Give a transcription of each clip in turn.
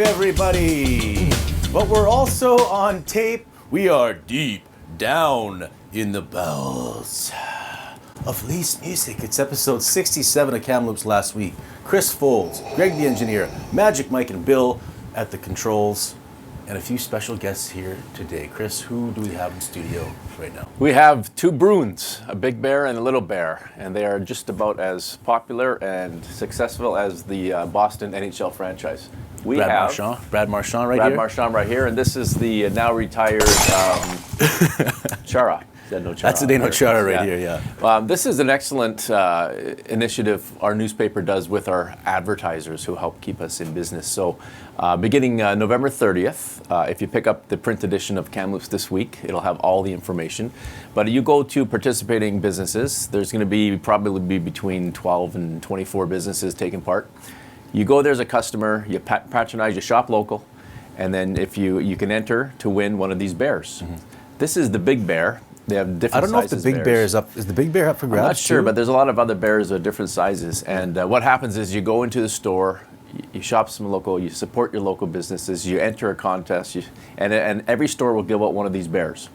everybody. But we're also on tape. We are deep down in the bowels of Lee's Music. It's episode 67 of Kamloops Last week. Chris Folds, Greg the engineer, Magic Mike and Bill at the controls, and a few special guests here today. Chris, who do we have in studio right now? We have two Bruins, a big bear and a little bear, and they are just about as popular and successful as the Boston NHL franchise. We Brad have Marchand right Brad here. Marchand right here, and this is the now retired Chara. That's the Dano Chara right here, yeah. This is an excellent initiative our newspaper does with our advertisers who help keep us in business. So beginning November 30th, if you pick up the print edition of Kamloops this week, it'll have all the information. But you go to participating businesses, there's going to probably be between 12 and 24 businesses taking part. You go there as a customer, you patronize, you shop local, and then if you can enter to win one of these bears. Mm-hmm. This is the big bear. They have different sizes. I don't know if the big bear is up. Is the big bear up for grabs? I'm not sure, too? but there's a lot of other bears of different sizes. And what happens is you go into the store, you shop some local, you support your local businesses, you enter a contest, and every store will give out one of these bears.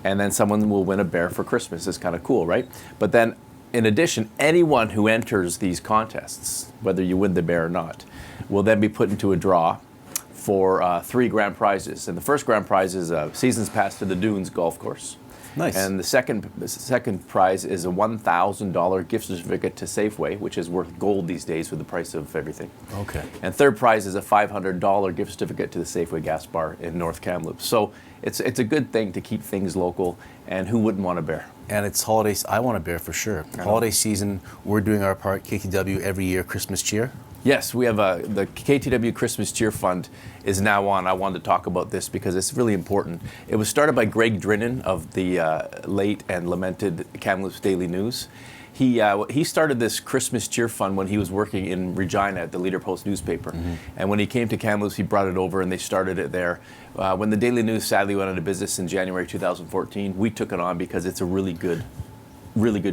And then someone will win a bear for Christmas. It's kind of cool, right? But then, in addition, anyone who enters these contests, whether you win the bear or not, will then be put into a draw for 3 grand prizes. And the first grand prize is a season's pass to the Dunes golf course. Nice. And the second prize is a $1,000 gift certificate to Safeway, which is worth gold these days with the price of everything. Okay. And third prize is a $500 gift certificate to the Safeway gas bar in North Kamloops. So it's a good thing to keep things local, and who wouldn't want a bear? And it's holidays. I want a bear for sure. Holiday season, we're doing our part, KTW, every year, Christmas cheer. Yes, we have the KTW Christmas Cheer Fund is now on. I wanted to talk about this because it's really important. It was started by Greg Drinnan of the late and lamented Kamloops Daily News. He started this Christmas Cheer Fund when he was working in Regina at the Leader Post newspaper. Mm-hmm. And when he came to Kamloops, he brought it over and they started it there. When the Daily News sadly went out of business in January 2014, we took it on because it's a really good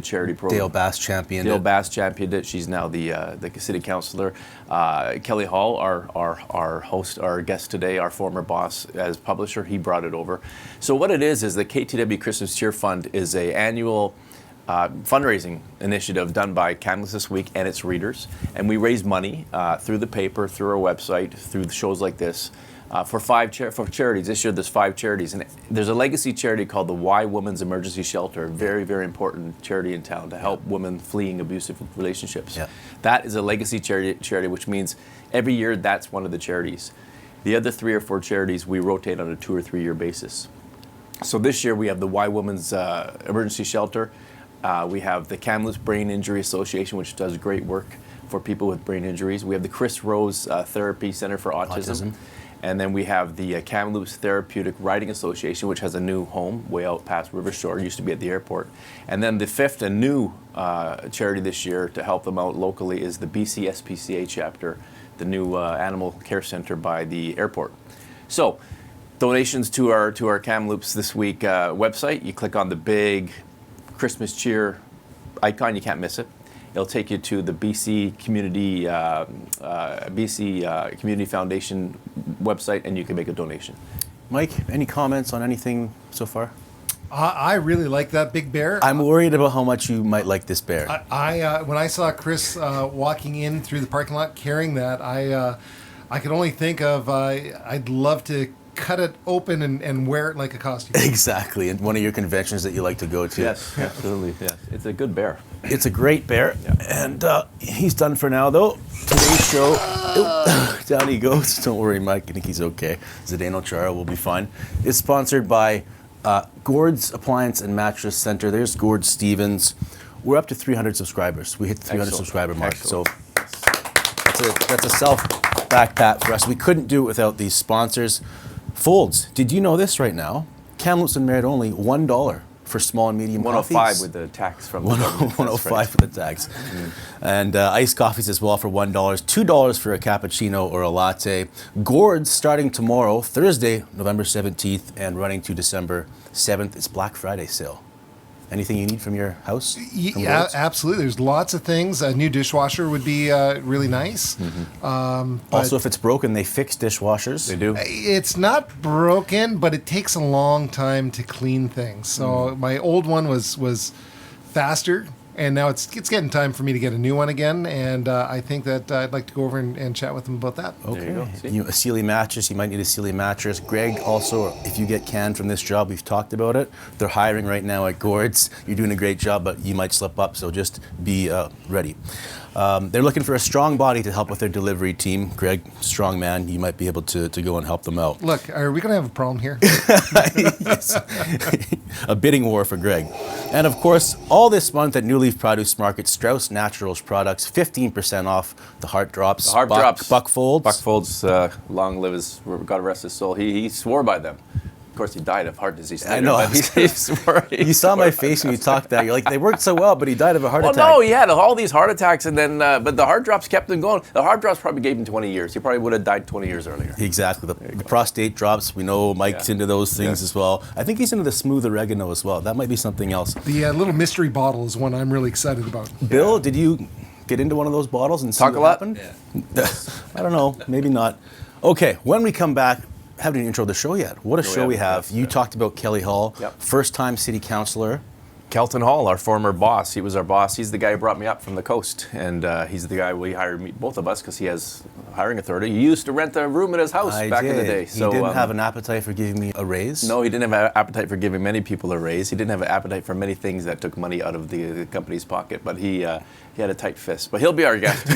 charity program. Dale Bass championed it. She's now the city councillor. Kelly Hall, our host, our guest today, our former boss as publisher, he brought it over. So what it is the KTW Christmas Cheer Fund is an annual fundraising initiative done by Kamloops This Week and its readers. And we raise money through the paper, through our website, through the shows like this. For charities. This year there's 5 charities, and there's a legacy charity called the Y Women's Emergency Shelter, a very, very important charity in town to help women fleeing abusive relationships. Yeah. That is a legacy charity, which means every year that's one of the charities. The other 3 or 4 charities we rotate on a 2 or 3 year basis. So this year we have the Y Women's Emergency Shelter. We have the Kamloops Brain Injury Association, which does great work for people with brain injuries. We have the Chris Rose Therapy Center for Autism. And then we have the Kamloops Therapeutic Riding Association, which has a new home way out past River Shore. It used to be at the airport. And then the 5th and new charity this year to help them out locally is the BC SPCA chapter, the new animal care center by the airport. So donations to our Kamloops This Week website. You click on the big Christmas cheer icon. You can't miss it. It'll take you to the BC Community Community Foundation website, and you can make a donation. Mike, any comments on anything so far? I really like that big bear. I'm worried about how much you might like this bear. When I saw Chris walking in through the parking lot carrying that, I could only think of I'd love to cut it open and wear it like a costume. Exactly, and one of your conventions that you like to go to. Yes, absolutely. Yes, it's a good bear. It's a great bear, and he's done for now, though. Today's show, down he goes. Don't worry, Mike, I think he's okay. Zdeno Chara will be fine. It's sponsored by Gord's Appliance and Mattress Center. There's Gord Stevens. We're up to 300 subscribers. We hit the 300 subscriber mark, so that's a self-back pat for us. We couldn't do it without these sponsors. Folds, did you know this right now? Kamloops and Merit only $1 for small and medium coffees. 105 with the tax from the government. 105 for the tax. Mm. And iced coffees as well for $1. $2 for a cappuccino or a latte. Gord's starting tomorrow, Thursday, November 17th, and running to December 7th. It's Black Friday sale. Anything you need from your house? from Yeah, Gord's? absolutely. There's lots of things. A new dishwasher would be really nice. But Also, if it's broken, they fix dishwashers. They do. it's not broken, but it takes a long time to clean things. So my old one was faster, and now it's getting time for me to get a new one again. And I think that I'd like to go over and chat with them about that. Okay. There you go. See? A Sealy mattress. You might need a Sealy mattress. Greg, also, if you get canned from this job, we've talked about it. They're hiring right now at Gord's. You're doing a great job, but you might slip up, so just be ready. They're looking for a strong body to help with their delivery team. Greg, strong man, you might be able to go and help them out. Look, are we going to have a problem here? Yes. A bidding war for Greg. And of course, all this month at New Leaf Produce Market, Strauss Naturals products, 15% off the Heart Drops. The Heart Drops. Buck Folds. Buck Folds, long live his, God rest his soul. He swore by them. Of course, he died of heart disease. I know. But he swore, You saw my face when you talked that. You're like, they worked so well, but he died of a heart Well, attack. no, he had all these heart attacks, and then but the Heart Drops kept him going. The Heart Drops probably gave him 20 years. He probably would have died 20 years earlier. Exactly. The prostate drops. We know Mike's into those things as well. I think he's into the smooth oregano as well. That might be something else. The little mystery bottle is one I'm really excited about. Bill, did you get into one of those bottles and see Talk what a lot? happened? I don't know. Maybe not. Okay, when we come back, haven't even intro the show yet. What a show we have. yes, You yeah. talked about Kelly Hall, Yep. first-time city councillor. Kelton Hall, our former boss, he was our boss. He's the guy who brought me up from the coast, and he's the guy we hired, both of us, because he has hiring authority. He used to rent a room in his house back in the day. He didn't have an appetite for giving me a raise. No, he didn't have an appetite for giving many people a raise. He didn't have an appetite for many things that took money out of the company's pocket. But he had a tight fist. But he'll be our guest.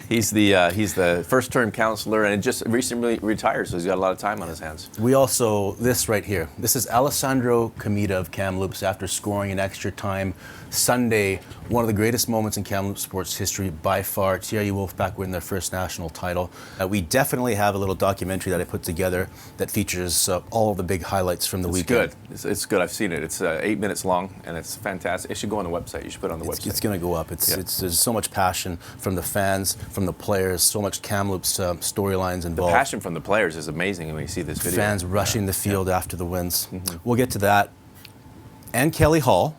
He's the first-term councillor, and just recently retired, so he's got a lot of time on his hands. We also, this right here, this is Alessandro Comita of Kamloops after scoring in extra time Sunday, one of the greatest moments in Kamloops sports history by far. TRU WolfPack win their first national title. We definitely have a little documentary that I put together that features all of the big highlights from the weekend. Good. It's good. I've seen it. It's 8 minutes long, and it's fantastic. It should go on the website. You should put it on the website. It's going to go up. There's so much passion from the fans, from the players, so much Kamloops storylines involved. Passion from the players is amazing when you see this video. Fans rushing the field after the wins. We'll get to that. And Kelly Hall,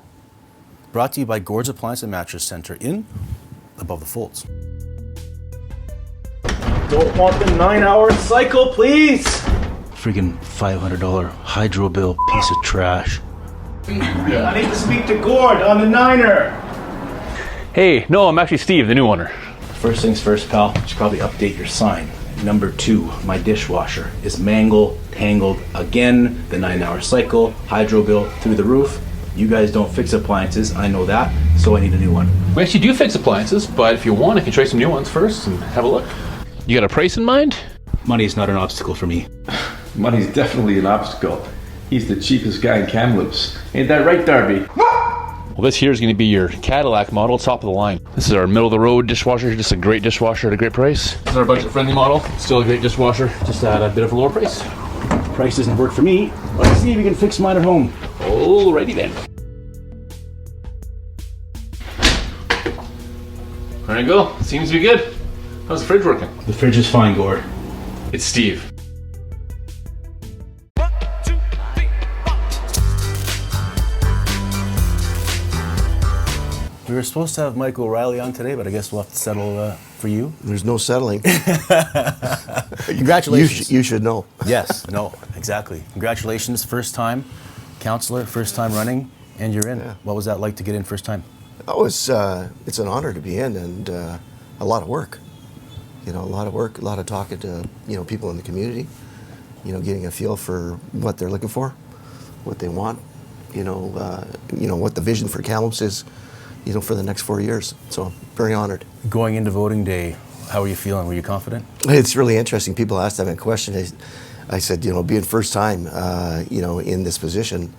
brought to you by Gord's Appliance and Mattress Center in Above the Folds. Don't want the 9-hour cycle, please. Friggin' $500 hydro bill, piece of trash. I need to speak to Gord on the 9er. Hey, no, I'm actually Steve, the new owner. First things first, pal, you should probably update your sign. Number 2, my dishwasher is tangled again. The 9-hour cycle, hydro bill through the roof. You guys don't fix appliances, I know that, so I need a new one. We actually do fix appliances, but if you want, I can try some new ones first and have a look. You got a price in mind? Money is not an obstacle for me. Money's definitely an obstacle. He's the cheapest guy in Kamloops. Ain't that right, Darby? Well, this here is going to be your Cadillac model, top of the line. This is our middle-of-the-road dishwasher, just a great dishwasher at a great price. This is our budget-friendly model, still a great dishwasher, just at a bit of a lower price. Price doesn't work for me. Let's see if you can fix mine at home. Alrighty then. There you go, seems to be good. How's the fridge working? The fridge is fine, Gord. It's Steve. We were supposed to have Mike O'Reilly on today, but I guess we'll have to settle for you. There's no settling. Congratulations. You should know. Yes, no, exactly. Congratulations, first time counselor, first time running, and you're in. Yeah. What was that like to get in first time? Oh, it's an honor to be in, and a lot of work. You know, a lot of work, a lot of talking to people in the community. Getting a feel for what they're looking for, what they want. What the vision for Kamloops is. For the next 4 years. So very honored. Going into voting day, how were you feeling? Were you confident? It's really interesting. People asked that question. I said, being first time, in this position,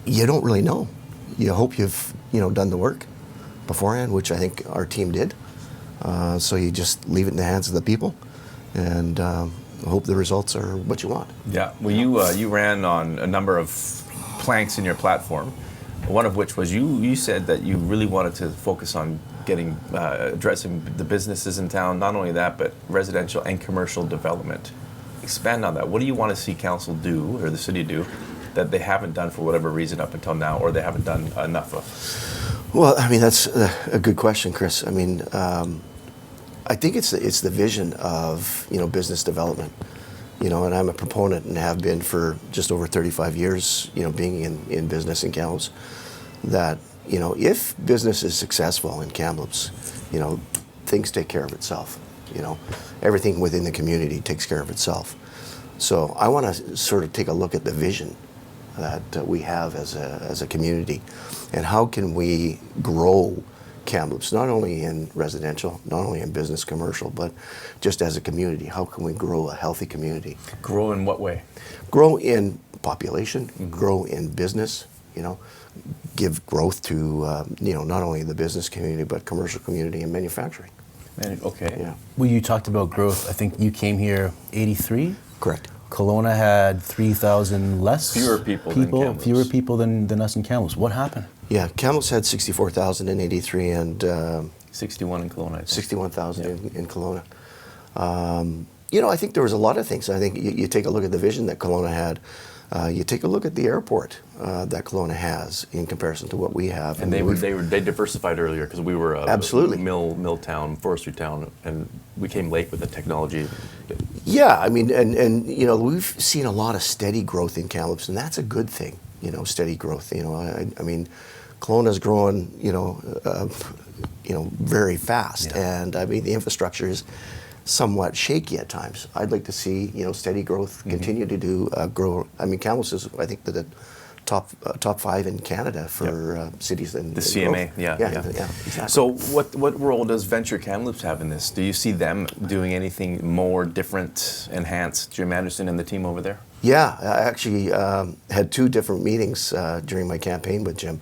you don't really know. You hope you've, done the work beforehand, which I think our team did. So you just leave it in the hands of the people, and hope the results are what you want. Yeah. Well, you ran on a number of planks in your platform. One of which was you said that you really wanted to focus on addressing the businesses in town. Not only that, but residential and commercial development. Expand on that. What do you want to see council do, or the city do, that they haven't done for whatever reason up until now, or they haven't done enough of? Well, I mean, that's a good question, Chris. I mean, I think it's the vision of, business development, and I'm a proponent and have been for just over 35 years, being in business in Kamloops, that, if business is successful in Kamloops, things take care of itself. Everything within the community takes care of itself. So I want to sort of take a look at the vision that we have as a community, and how can we grow Kamloops, not only in residential, not only in business, commercial, but just as a community. How can we grow a healthy community? Grow in what way? Grow in population, grow in business, give growth to, not only the business community, but commercial community and manufacturing. Okay. Yeah. Well, you talked about growth. I think you came here 83? Correct. Kelowna had 3,000 less Fewer people than Kamloops. Fewer people than us in Kamloops. What happened? Yeah, Kamloops had 64,000 in 83 and 61 in Kelowna, I think. 61,000 in Kelowna. I think there was a lot of things. I think you take a look at the vision that Kelowna had. You take a look at the airport that Kelowna has in comparison to what we have. And they diversified earlier, because we were a Absolutely. mill town, forestry town, and we came late with the technology. Yeah, I mean, and we've seen a lot of steady growth in Kamloops, and that's a good thing. Steady growth. I mean, Kelowna's growing, very fast, and I mean the infrastructure is somewhat shaky at times. I'd like to see steady growth continue to grow. I mean, Kamloops is, I think, the top 5 in Canada for cities in The CMA, growth. yeah, Exactly. So what role does Venture Kamloops have in this? Do you see them doing anything more different, enhanced? Jim Anderson and the team over there? Yeah, I actually had 2 different meetings during my campaign with Jim.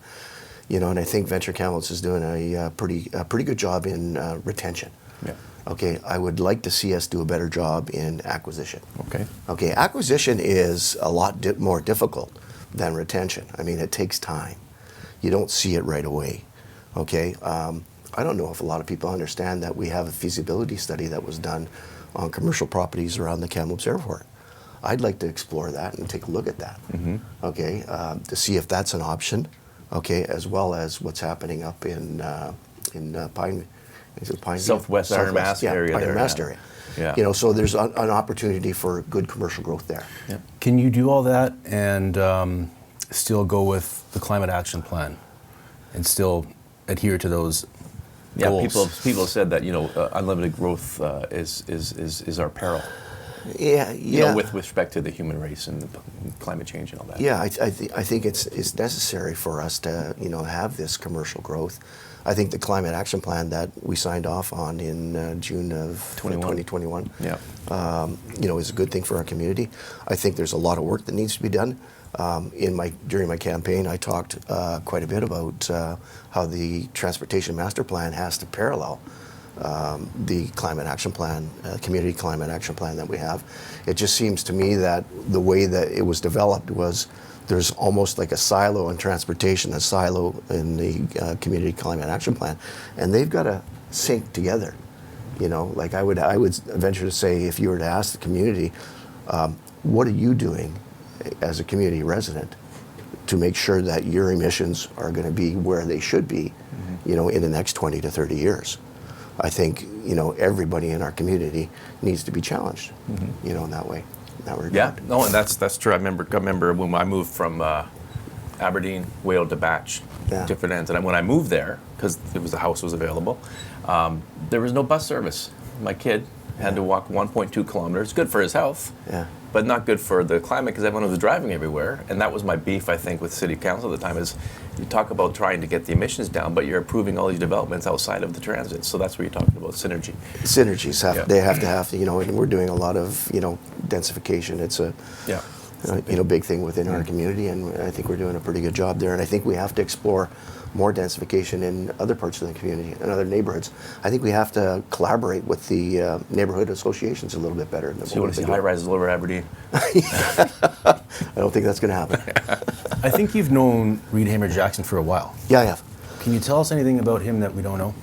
And I think Venture Kamloops is doing a pretty good job in retention. Yeah. Okay, I would like to see us do a better job in acquisition. Okay. Okay, acquisition is a lot more difficult than retention. I mean, it takes time. You don't see it right away. Okay, I don't know if a lot of people understand that we have a feasibility study that was done on commercial properties around the Kamloops Airport. I'd like to explore that and take a look at that. Okay, to see if that's an option. Okay, as well as what's happening up in Pine. Is it Pine Southwest Iron Mask area Iron there, Mask yeah. area. Yeah. So there's an opportunity for good commercial growth there. Yeah. Can you do all that and still go with the climate action plan and still adhere to those goals? People have said that unlimited growth is our peril. Yeah. With respect to the human race and the climate change and all that. Yeah, I think it's necessary for us to have this commercial growth. I think the climate action plan that we signed off on in June of 2021, is a good thing for our community. I think there's a lot of work that needs to be done. During my campaign, I talked quite a bit about how the transportation master plan has to parallel the climate action plan, community climate action plan that we have. It just seems to me that the way that it was developed was there's almost like a silo in transportation, a silo in the community climate action plan, and they've got to sync together. Like I would venture to say, if you were to ask the community, what are you doing as a community resident to make sure that your emissions are going to be where they should be, in the next 20 to 30 years? I think everybody in our community needs to be challenged, in that way. In that regard. Yeah, no, and that's true. I remember when I moved from Aberdeen, Whale to Batch, different ends, and when I moved there, because the house was available, there was no bus service. My kid had to walk 1.2 kilometers. Good for his health. Yeah. But not good for the climate, because everyone was driving everywhere. And that was my beef, I think, with City Council at the time, is you talk about trying to get the emissions down, but you're approving all these developments outside of the transit. So that's where you're talking about synergy. Synergies they have to have, and we're doing a lot of, densification. It's a big thing within our community, and I think we're doing a pretty good job there. And I think we have to explore more densification in other parts of the community and other neighborhoods. I think we have to collaborate with the neighborhood associations a little bit better. So you want to see high rises over Aberdeen? I don't think that's going to happen. I think you've known Reed Hamer-Jackson for a while. Yeah, I have. Can you tell us anything about him that we don't know?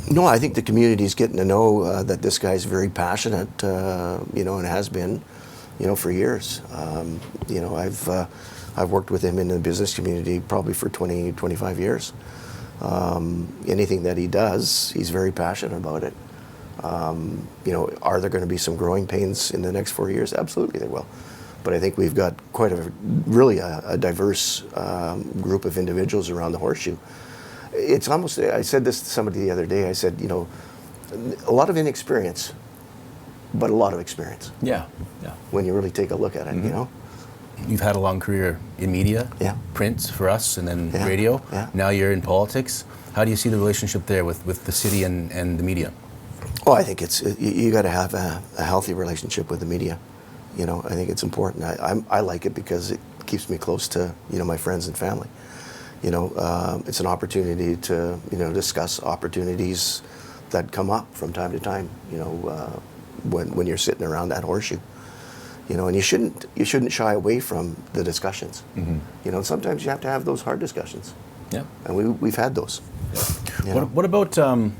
No, I think the community's getting to know that this guy's very passionate, and has been, for years. I've worked with him in the business community probably for 20, 25 years. Anything that he does, he's very passionate about it. Are there going to be some growing pains in the next 4 years? Absolutely there will. But I think we've got quite a diverse group of individuals around the horseshoe. It's almost, I said this to somebody the other day, I said, a lot of inexperience, but a lot of experience. Yeah. When you really take a look at it, You've had a long career in media, print for us, and then radio. Yeah. Now you're in politics. How do you see the relationship there with the city and the media? Well, I think you got to have a healthy relationship with the media. I think it's important. I like it because it keeps me close to my friends and family. It's an opportunity to discuss opportunities that come up from time to time. When you're sitting around that horseshoe. And you shouldn't shy away from the discussions. And sometimes you have to have those hard discussions. Yeah. And we've had those. What about on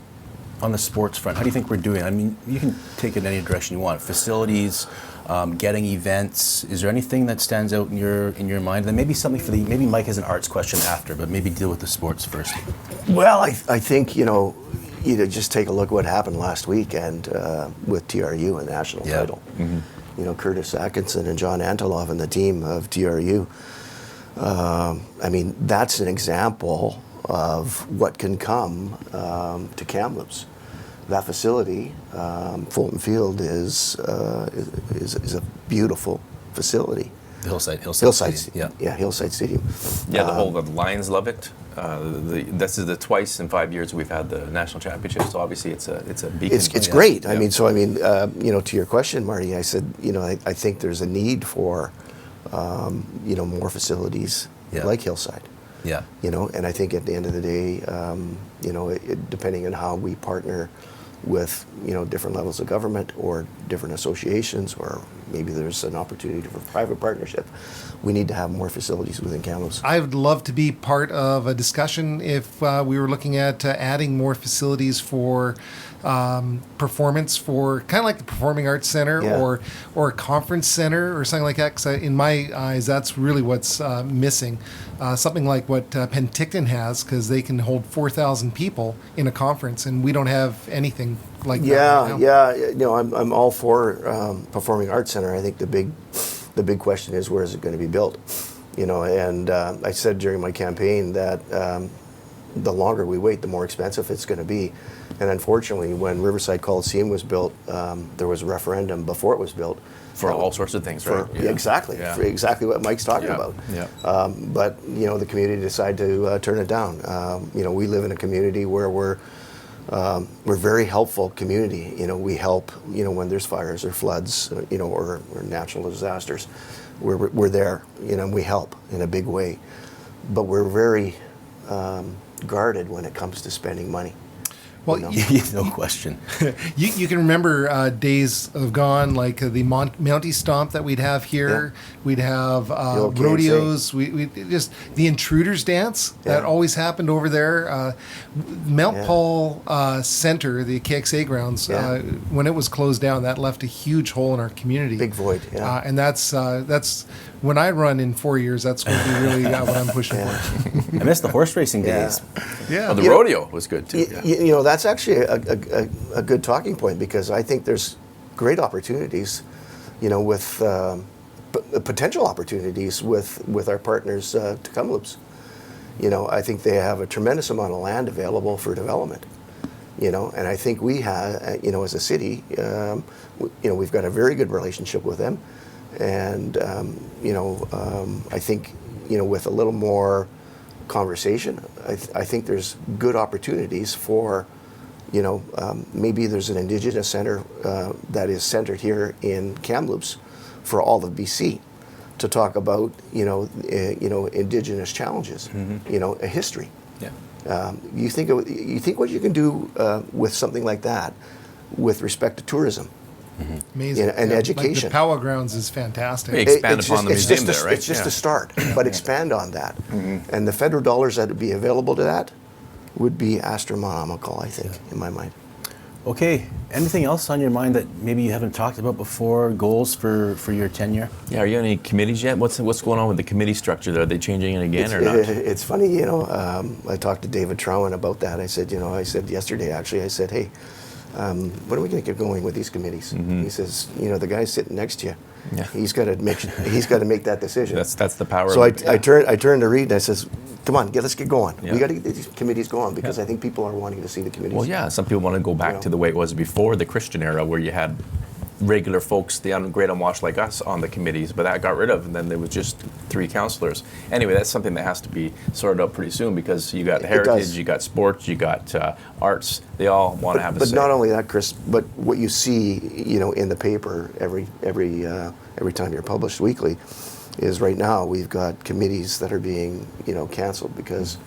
the sports front? How do you think we're doing? I mean, you can take it in any direction you want. Facilities, getting events. Is there anything that stands out in your mind? Then maybe something for maybe Mike has an arts question after, but maybe deal with the sports first. Well, I think just take a look at what happened last weekend with TRU and the national title. Curtis Atkinson and John Antolov and the team of TRU. That's an example of what can come to Kamloops. That facility, Fulton Field, is a beautiful facility. The Hillside Stadium. Yeah, Hillside Stadium. Yeah, the Lions love it. This is the twice in 5 years we've had the national championship. So obviously it's a beacon. It's great. Yeah. To your question, Marty, I said, I think there's a need for, more facilities like Hillside. Yeah. And I think at the end of the day, depending on how we partner with different levels of government or different associations, or maybe there's an opportunity for private partnership, we need to have more facilities within Kamloops. I would love to be part of a discussion if we were looking at adding more facilities for performance, for kind of like the Performing Arts Center or a conference center or something like that. Because in my eyes, that's really what's missing. Something like what Penticton has, because they can hold 4,000 people in a conference, and we don't have anything like that. I'm all for Performing Arts Center. I think the big question is, where is it going to be built? And I said during my campaign that the longer we wait, the more expensive it's going to be. And unfortunately, when Riverside Coliseum was built, there was a referendum before it was built. For all sorts of things, right? Exactly. Yeah. For exactly what Mike's talking about. Yeah. But the community decided to turn it down. We live in a community where we're very helpful community. We help. When there's fires or floods, or natural disasters, we're there. We help in a big way. But we're very guarded when it comes to spending money. Well, no question. You can remember days of gone, like the Mountie Stomp that we'd have here. Yeah. We'd have rodeos. We just the Intruders Dance that always happened over there. Mount Paul Center, the KXA grounds, when it was closed down, that left a huge hole in our community. Big void. Yeah. And that's when I run in 4 years. That's going to be really what I'm pushing for. I miss the horse racing days. Yeah. Well, the rodeo was good too. That's actually a good talking point, because I think there's great opportunities, with potential opportunities with our partners, Tk'emlúps. I think they have a tremendous amount of land available for development. And I think we have, as a city, we've got a very good relationship with them, and I think with a little more conversation, I think there's good opportunities for, maybe there's an Indigenous center that is centered here in Kamloops for all of BC to talk about, Indigenous challenges, a history. Yeah. You think what you can do with something like that with respect to tourism. Amazing. And education. Like the Powwow Grounds is fantastic. Expand upon the museum there, right? It's just a start, but expand on that. And the federal dollars that would be available to that would be astronomical, I think, in my mind. Okay, anything else on your mind that maybe you haven't talked about before? Goals for your tenure? Yeah, are you on any committees yet? What's going on with the committee structure there? Are they changing it again or not? It's funny, I talked to David Trowan about that. I said yesterday, actually, I said, hey, when are we going to get going with these committees? He says, the guy sitting next to you, he's got to make that decision. That's the power. So I turned to Reed and I says, come on, let's get going. We got to get these committees going because I think people are wanting to see the committees. Well, yeah, some people want to go back to the way it was before the Christian era, where you had regular folks, the great unwashed like us, on the committees, but that got rid of, and then there was just 3 councillors. Anyway, that's something that has to be sorted out pretty soon because you got heritage, you got sports, you got arts. They all want to have a say. But not only that, Chris, but what you see, in the paper every time you're published weekly, is right now we've got committees that are being canceled because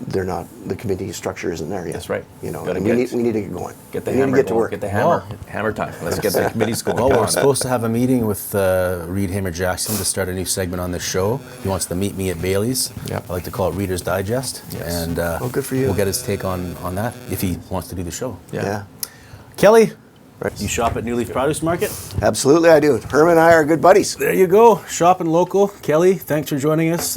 the committee structure isn't there yet. That's right. We need to get going. Get the we hammer need to get to going, work. Get the hammer. Hammer time. Let's get the committees going. Well, Come we're on. supposed to have a meeting with Reed Hamer Jackson to start a new segment on this show. He wants to meet me at Bailey's. Yep. I like to call it Reader's Digest. Yes. And good for you. We'll get his take on that if he wants to do the show. Yeah. Kelly, Right. you shop at New Leaf Produce Market? Absolutely, I do. Herman and I are good buddies. There you go. Shopping local. Kelly, thanks for joining us.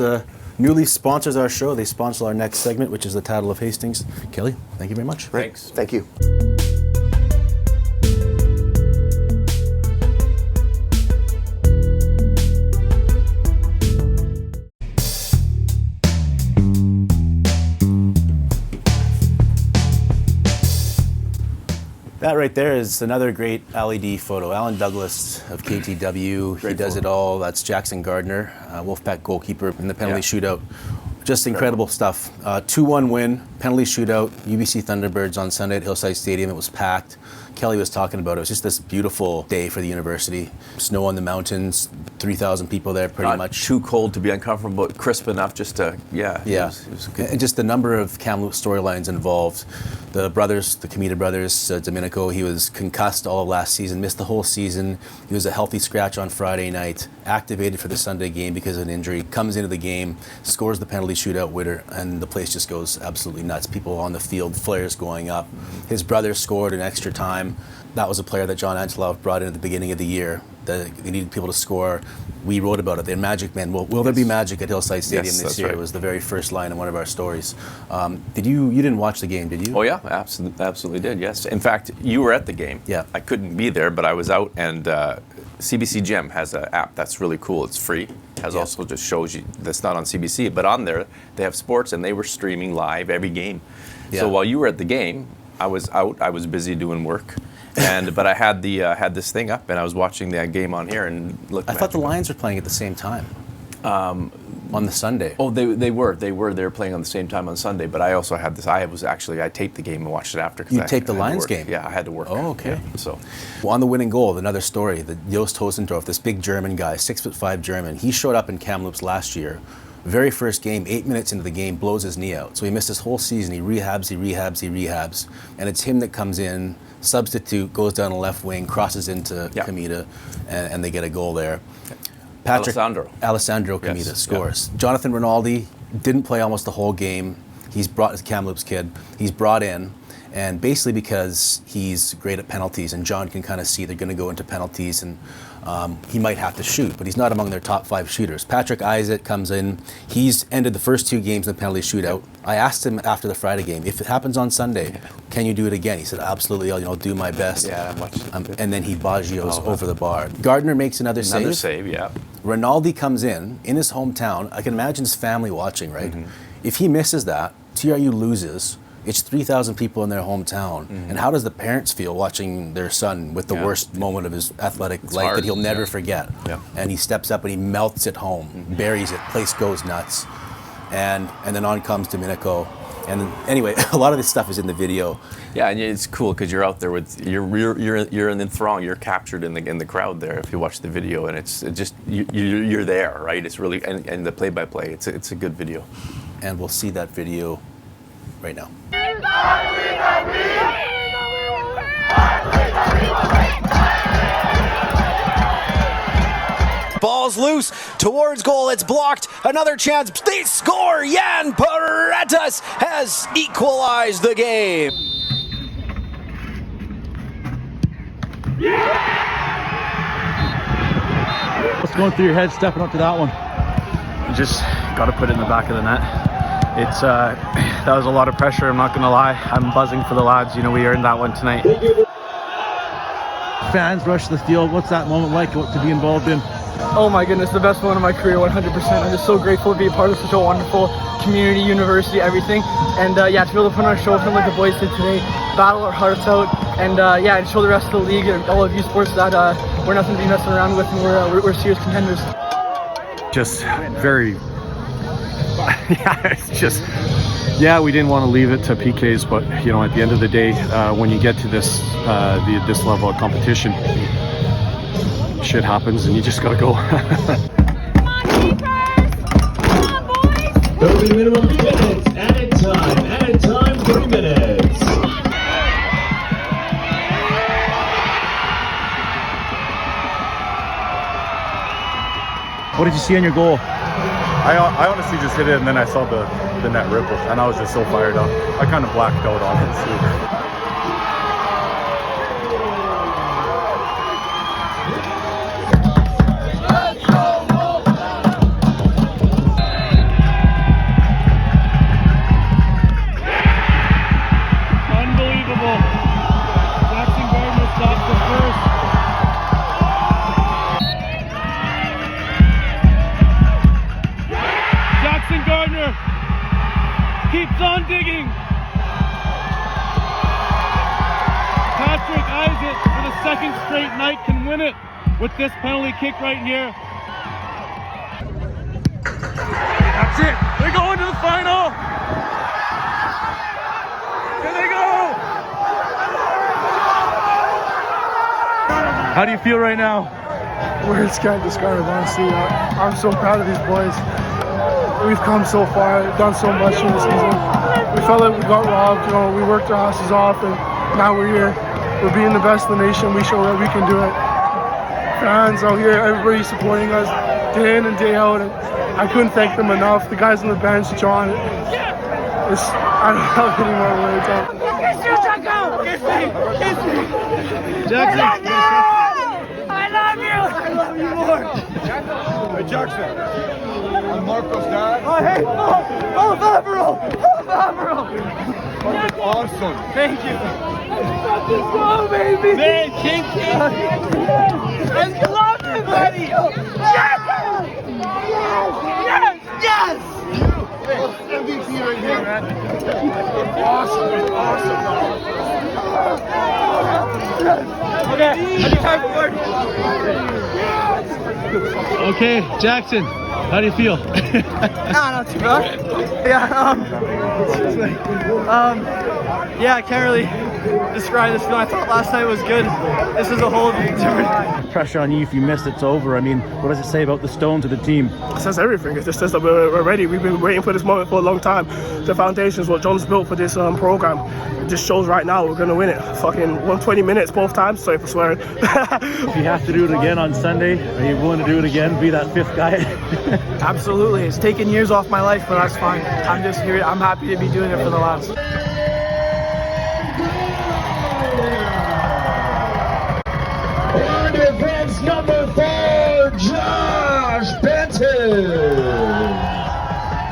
New Leaf sponsors our show. They sponsor our next segment, which is the Tattle of Hastings. Kelly, thank you very much. Right. Thanks. Thank you. That right there is another great LED photo. Alan Douglas of KTW. He does it all. That's Jackson Gardner, Wolfpack goalkeeper in the penalty shootout. Just incredible stuff. 2-1 win, penalty shootout, UBC Thunderbirds on Sunday at Hillside Stadium. It was packed. Kelly was talking about it. It was just this beautiful day for the university. Snow on the mountains, 3,000 people there pretty Not much. too cold to be uncomfortable, but crisp enough just to, Yeah. It was good. And just the number of Kamloops storylines involved. The brothers, the Comita brothers, Domenico, he was concussed all of last season, missed the whole season. He was a healthy scratch on Friday night, activated for the Sunday game because of an injury, comes into the game, scores the penalty shootout winner, and the place just goes absolutely nuts. People on the field, flares going up. His brother scored in extra time. That was a player that John Anteloff brought in at the beginning of the year. They needed people to score. We wrote about it. They're Magic Men. Will there be magic at Hillside Stadium this year? Right. It was the very first line in one of our stories. You didn't watch the game, did you? Oh yeah, absolutely did. Yes. In fact, you were at the game. Yeah. I couldn't be there, but I was out, and CBC Gem has an app that's really cool. It's free. Also just shows you that's not on CBC, but on there they have sports, and they were streaming live every game. Yeah. So while you were at the game, I was out. I was busy doing work. But I had had this thing up, and I was watching that game on here and looked. I thought the Lions were playing at the same time. On the Sunday. Oh, they were playing on the same time on Sunday. But I also had this. I taped the game and watched it after. You taped the I had to Lions work. game? Yeah, I had to work. Oh, okay. Yeah, so. Well, on the winning goal, another story. The Joost Hosendorf, this big German guy, 6'5" German. He showed up in Kamloops last year. Very first game, 8 minutes into the game, blows his knee out. So he missed his whole season. He rehabs, and it's him that comes in, substitute, goes down the left wing, crosses into Comita, and they get a goal there. Alessandro Comita scores. Jonathan Rinaldi didn't play almost the whole game. He's brought a Kamloops kid. He's brought in, and basically because he's great at penalties, and John can kind of see they're going to go into penalties, and he might have to shoot, but he's not among their top 5 shooters. Patrick Isaac comes in. He's ended the first 2 games in the penalty shootout. I asked him after the Friday game, if it happens on Sunday, can you do it again? He said, absolutely, I'll do my best. Yeah, and then he Baggios over the bar. Gardner makes another save. Another save, yeah. Rinaldi comes in his hometown. I can imagine his family watching, right? Mm-hmm. If he misses that, TRU loses. It's 3,000 people in their hometown. Mm-hmm. And how does the parents feel watching their son with the worst moment of his athletic life that he'll never forget? Yeah. And he steps up and he melts it home, buries it, place goes nuts. And then on comes Domenico. And anyway, a lot of this stuff is in the video. Yeah, and it's cool because you're out there with you're in the throng. You're captured in the crowd there if you watch the video, and it's just you're there, right? It's really and the play-by-play. It's a good video. And we'll see that video right now. Ball's loose towards goal. It's blocked. Another chance. They score. Jan Paretas has equalized the game. What's going through your head stepping up to that one? You just got to put it in the back of the net. It's that was a lot of pressure, I'm not gonna lie. I'm buzzing for the lads, you know, we earned that one tonight. Fans rush the field. What's that moment like to be involved in? Oh my goodness, the best moment of my career, 100%. I'm just so grateful to be a part of such a wonderful community, university, everything. And yeah, to be able to put on a show for them like the boys did today, battle our hearts out, and yeah, and show the rest of the league and all of you sports that we're nothing to be messing around with, and we're serious contenders. Just very, yeah, it's just, yeah, we didn't want to leave it to PKs, but you know, at the end of the day, when you get to this this level of competition, shit happens and you just gotta go. 30 minimum minutes, added time 3 minutes. What did you see on your goal? I honestly just hit it and then I saw the net ripple and I was just so fired up. I kind of blacked out on it too. Keeps on digging. Patrick Isaac for the second straight night can win it with this penalty kick right here. That's it. They're going to the final. Here they go. How do you feel right now? Words can't describe it, honestly. I'm so proud of these boys. We've come so far, done so much in the season. We felt like we got robbed, you know, we worked our asses off and now we're here. We're being the best in the nation, we show that we can do it. Fans out here, everybody supporting us day in and day out, and I couldn't thank them enough. The guys on the bench, John, I don't have any more words. Kiss me! Jackson! I love you! I love you more! Hey Jackson, I'm Marco's dad. Oh, hey! Oh, Favreau! Fucking awesome. Thank you. Let's go, baby! Man, King! Let's love it, buddy! Yes! MVP right here, man. Awesome. Okay, I just have Okay, Jackson, how do you feel? not too bad. Yeah, I can't really describe this feeling. I thought last night was good. This is a whole different Pressure on you if you missed, it's over. I mean, what does it say about the stones of the team? It says everything. It just says that we're ready. We've been waiting for this moment for a long time. The foundation is what John's built for this program. It just shows right now we're going to win it. Fucking 120 minutes both times, sorry for swearing. If you have to do it again on Sunday, are you willing to do it again, be that fifth guy? Absolutely. It's taken years off my life, but that's fine. I'm just here. I'm happy to be doing it for the lads. Defense number 4, Josh Benton.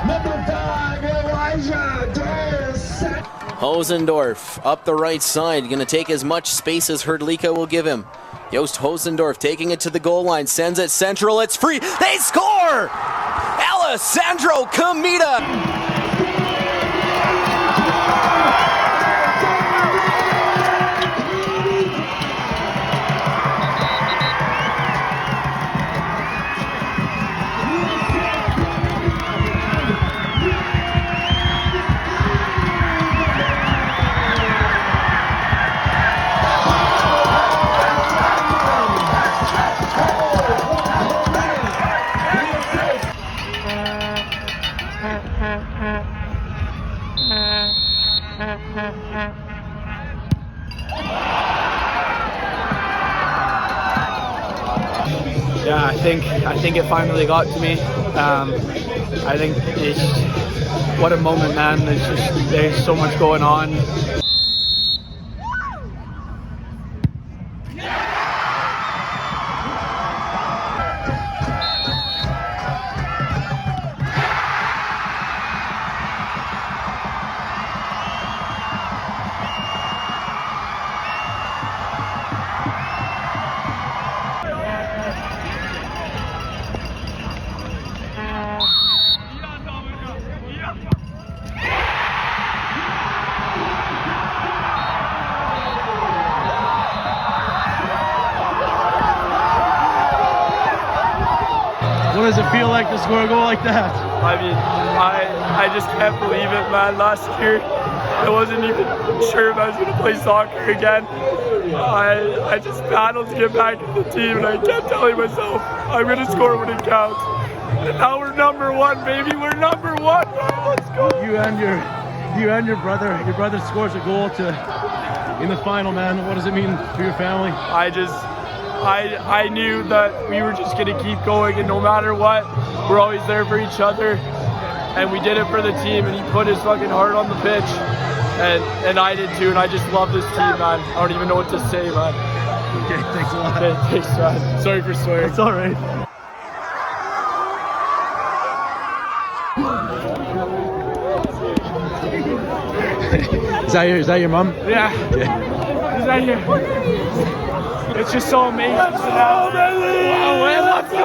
Number 5, Elijah Doris. Hosendorf up the right side, going to take as much space as Hrdlicka will give him. Joost Hosendorf taking it to the goal line, sends it central, it's free, they score! Alessandro Kamita! Yeah, I think it finally got to me. I think it's what a moment, man. There's so much going on. What does it feel like to score a goal like that? I mean, I just can't believe it, man. Last year, I wasn't even sure if I was going to play soccer again. I just battled to get back in the team, and I kept telling myself, I'm going to score when it counts. And now we're number one, baby. We're number one. Let's go. You and your brother. Your brother scores a goal in the final, man. What does it mean for your family? I knew that we were just going to keep going, and no matter what, we're always there for each other. And we did it for the team, and he put his fucking heart on the pitch. And I did too, and I just love this team, man. I don't even know what to say, man. Okay, thanks a lot. Okay, thanks, man. Sorry for swearing. It's all right. Is that your mom? Yeah. Is that here? It's just so amazing. Let's go, baby! Let's go!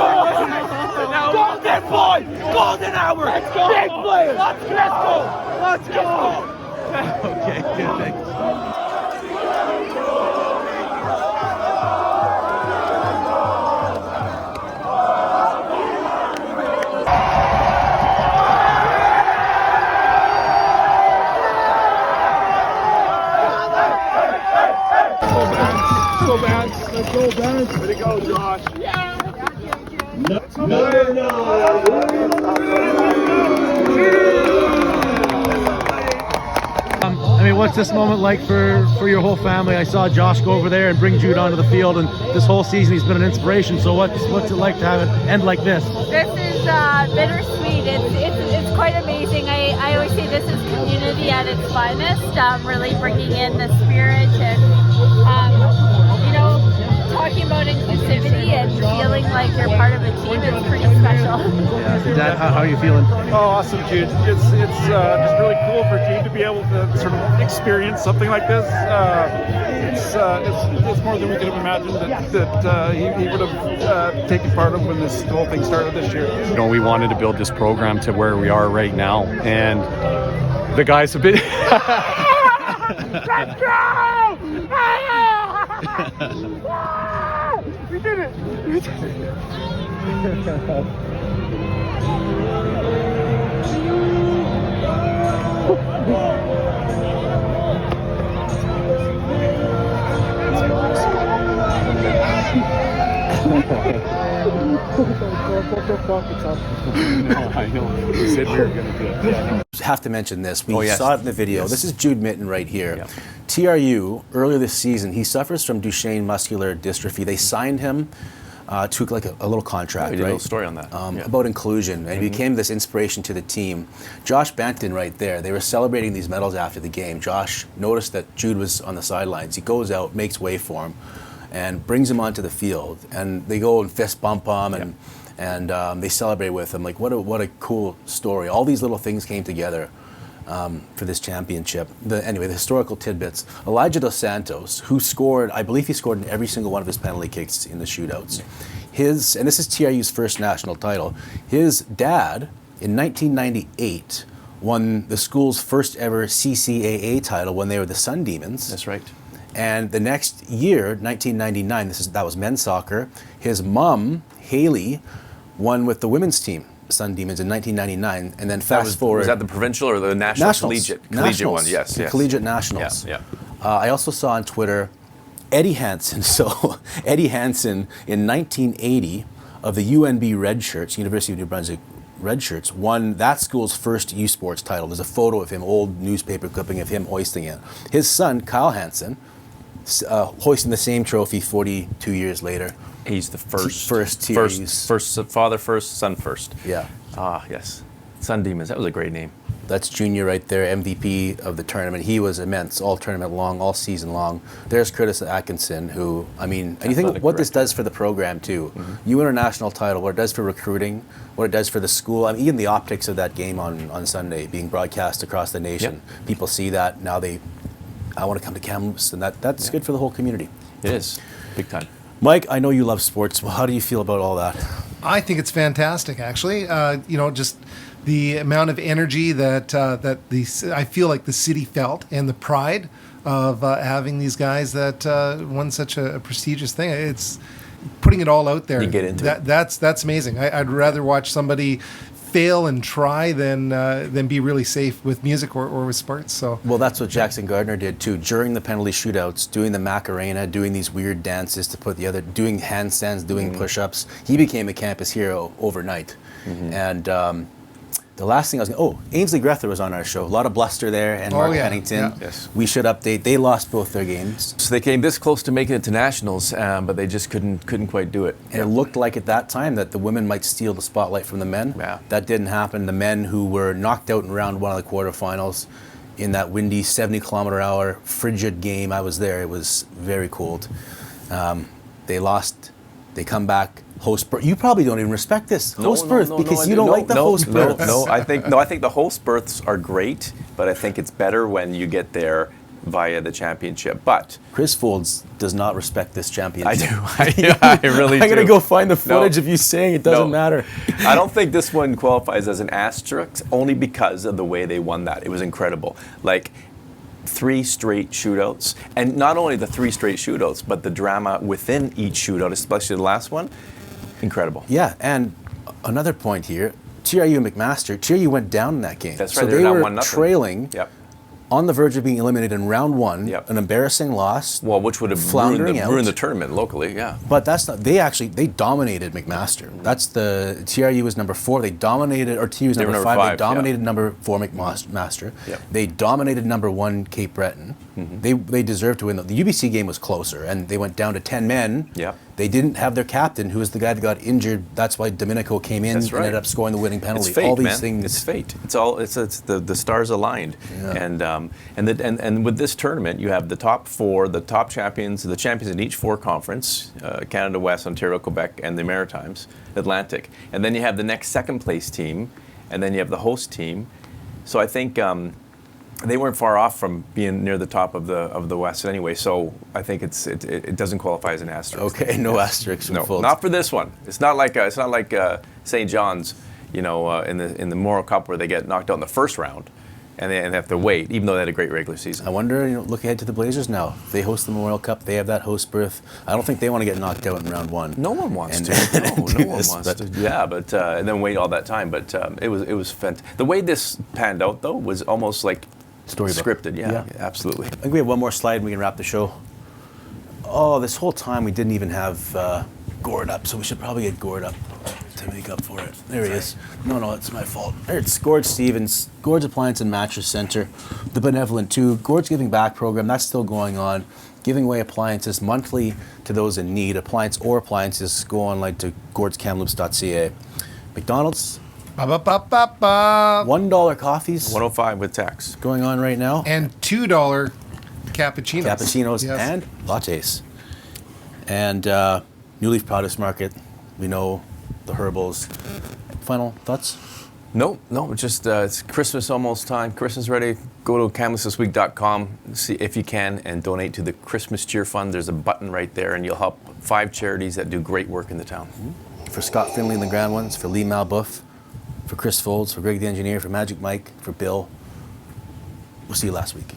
Golden boy! Golden hour! Let's go! Big player! Let's go! Okay, good, thanks. Let's go, Bans. Way to go, Josh. Yeah. Number 9. I mean, what's this moment like for your whole family? I saw Josh go over there and bring Jude onto the field, and this whole season he's been an inspiration. So what's it like to have it end like this? This is bittersweet. It's quite amazing. I always say this is community at its finest. Really bringing in the spirit and talking about inclusivity and feeling like you're part of a team is pretty special. Yeah. Dad, how are you feeling? Oh, awesome, Jude. It's just really cool for Jude to be able to sort of experience something like this. It's more than we could have imagined that he would have taken part of when this whole thing started this year. You know, we wanted to build this program to where we are right now, and the guys have been. Let's go! We did it! We did it! No, I know. We said we were going to do it. Yeah. Have to mention this. We saw it in the video. Yes. This is Jude Mitten right here. Yeah. TRU, earlier this season, he suffers from Duchenne muscular dystrophy. They signed him to like a little contract, We did right? a little story on that. About inclusion, and he became this inspiration to the team. Josh Banton right there, they were celebrating these medals after the game. Josh noticed that Jude was on the sidelines. He goes out, makes way for him, and brings him onto the field. And they go and fist bump him, and they celebrate with him. Like, what a cool story. All these little things came together for this championship. Anyway, the historical tidbits. Elijah Dos Santos, who scored, I believe he scored in every single one of his penalty kicks in the shootouts. And this is TRU's first national title. His dad, in 1998, won the school's first ever CCAA title when they were the Sun Demons. That's right. And the next year, 1999, that was men's soccer. His mom, Haley, won with the women's team, Sun Demons, in 1999. And then fast forward. Was that the provincial or the national collegiate one? Yes, the yes. Collegiate Nationals. Yeah. I also saw on Twitter Eddie Hansen. So Eddie Hansen in 1980 of the UNB Red Shirts, University of New Brunswick Red Shirts, won that school's first U Sports title. There's a photo of him, old newspaper clipping of him hoisting it. His son, Kyle Hansen, hoisting the same trophy 42 years later. He's the first father first, son first. Yeah. Yes. Sun Demons. That was a great name. That's Junior right there, MVP of the tournament. He was immense, all tournament long, all season long. There's Curtis Atkinson, who, I mean, and you think what this does for the program too. Mm-hmm. You win a national title, what it does for recruiting, what it does for the school. I mean, even the optics of that game on Sunday being broadcast across the nation. Yep. People see that, now I want to come to Kamloops, and that's good for the whole community. It is, big time. Mike, I know you love sports. Well, how do you feel about all that? I think it's fantastic, actually. Just the amount of energy that I feel like the city felt, and the pride of having these guys that won such a prestigious thing. It's putting putting it all out there. You get into it. That's amazing. I'd rather watch somebody fail and try than be really safe with music or with sports. So well, that's what Jackson Gardner did too. During the penalty shootouts, doing the Macarena, doing these weird dances to put the other, doing handstands, doing push-ups. He became a campus hero overnight. And the last thing I was going to... Ainsley Grether was on our show. A lot of bluster there, and Mark Pennington. Yeah. Yes. We should update. They lost both their games. So they came this close to making it to nationals, but they just couldn't quite do it. And it looked like at that time that the women might steal the spotlight from the men. Yeah. That didn't happen. The men who were knocked out in round one of the quarterfinals in that windy 70-kilometer-hour frigid game, I was there. It was very cold. They lost. They come back. Host berth. You probably don't even respect this host berth because you don't like the host berth. No, I think the host berths are great, but I think it's better when you get there via the championship. But Chris Folds does not respect this championship. I do. I really do. I'm gonna go find the footage of you saying it doesn't matter. I don't think this one qualifies as an asterisk only because of the way they won that. It was incredible. Like 3 straight shootouts, and not only the 3 straight shootouts, but the drama within each shootout, especially the last one. Incredible. Yeah, and another point here, TRU and McMaster, TRU went down in that game. That's right, so they down were 1-0. trailing on the verge of being eliminated in round one, an embarrassing loss. Well, which would have ruined the tournament locally, But that's not, they dominated McMaster. That's the, TRU was number 4, they dominated, or TRU was number 5, they dominated number 4 McMaster. They dominated number 1 Cape Breton. They deserved to win. The UBC game was closer, and they went down to 10 men. They didn't have their captain, who was the guy that got injured. That's why Domenico came in and ended up scoring the winning penalty. It's fate, all these man. things. It's fate. It's the stars aligned. And with this tournament, you have the top 4, the top champions, the champions in each 4 conference: Canada West, Ontario, Quebec, and the Maritimes, Atlantic. And then you have the next second place team, and then you have the host team. So I think they weren't far off from being near the top of the West anyway. So I think it doesn't qualify as an asterisk. Okay, no asterisks. No, not for this one. It's not like St. John's, in the Memorial Cup where they get knocked out in the first round, and they have to wait, even though they had a great regular season. I wonder, look ahead to the Blazers now. They host the Memorial Cup. They have that host berth. I don't think they want to get knocked out in round one. No one wants to. No one wants to. Yeah, but and then wait all that time. But it was fantastic. The way this panned out, though, was almost like storybook. Scripted. Yeah, absolutely. I think we have one more slide and we can wrap the show. Oh, this whole time we didn't even have Gord up, so we should probably get Gord up to make up for it. There he is. No, it's my fault. There, it's Gord Stevens, Gord's Appliance and Mattress Center, the Benevolent 2, Gord's Giving Back program, that's still going on. Giving away appliances monthly to those in need. Appliances, go online to gordskamloops.ca. McDonald's, $1 coffees. $1.05 with tax. Going on right now. And $2 cappuccinos. And lattes. And New Leaf Produce Market. We know the herbals. Final thoughts? No, just it's Christmas almost time. Christmas ready. Go to KamloopsThisWeek.com, see if you can, and donate to the Christmas Cheer Fund. There's a button right there, and you'll help 5 charities that do great work in the town. For Scott Finley and the Grand Ones, for Lee Malbuff, for Chris Folds, for Greg the Engineer, for Magic Mike, for Bill. We'll see you last week.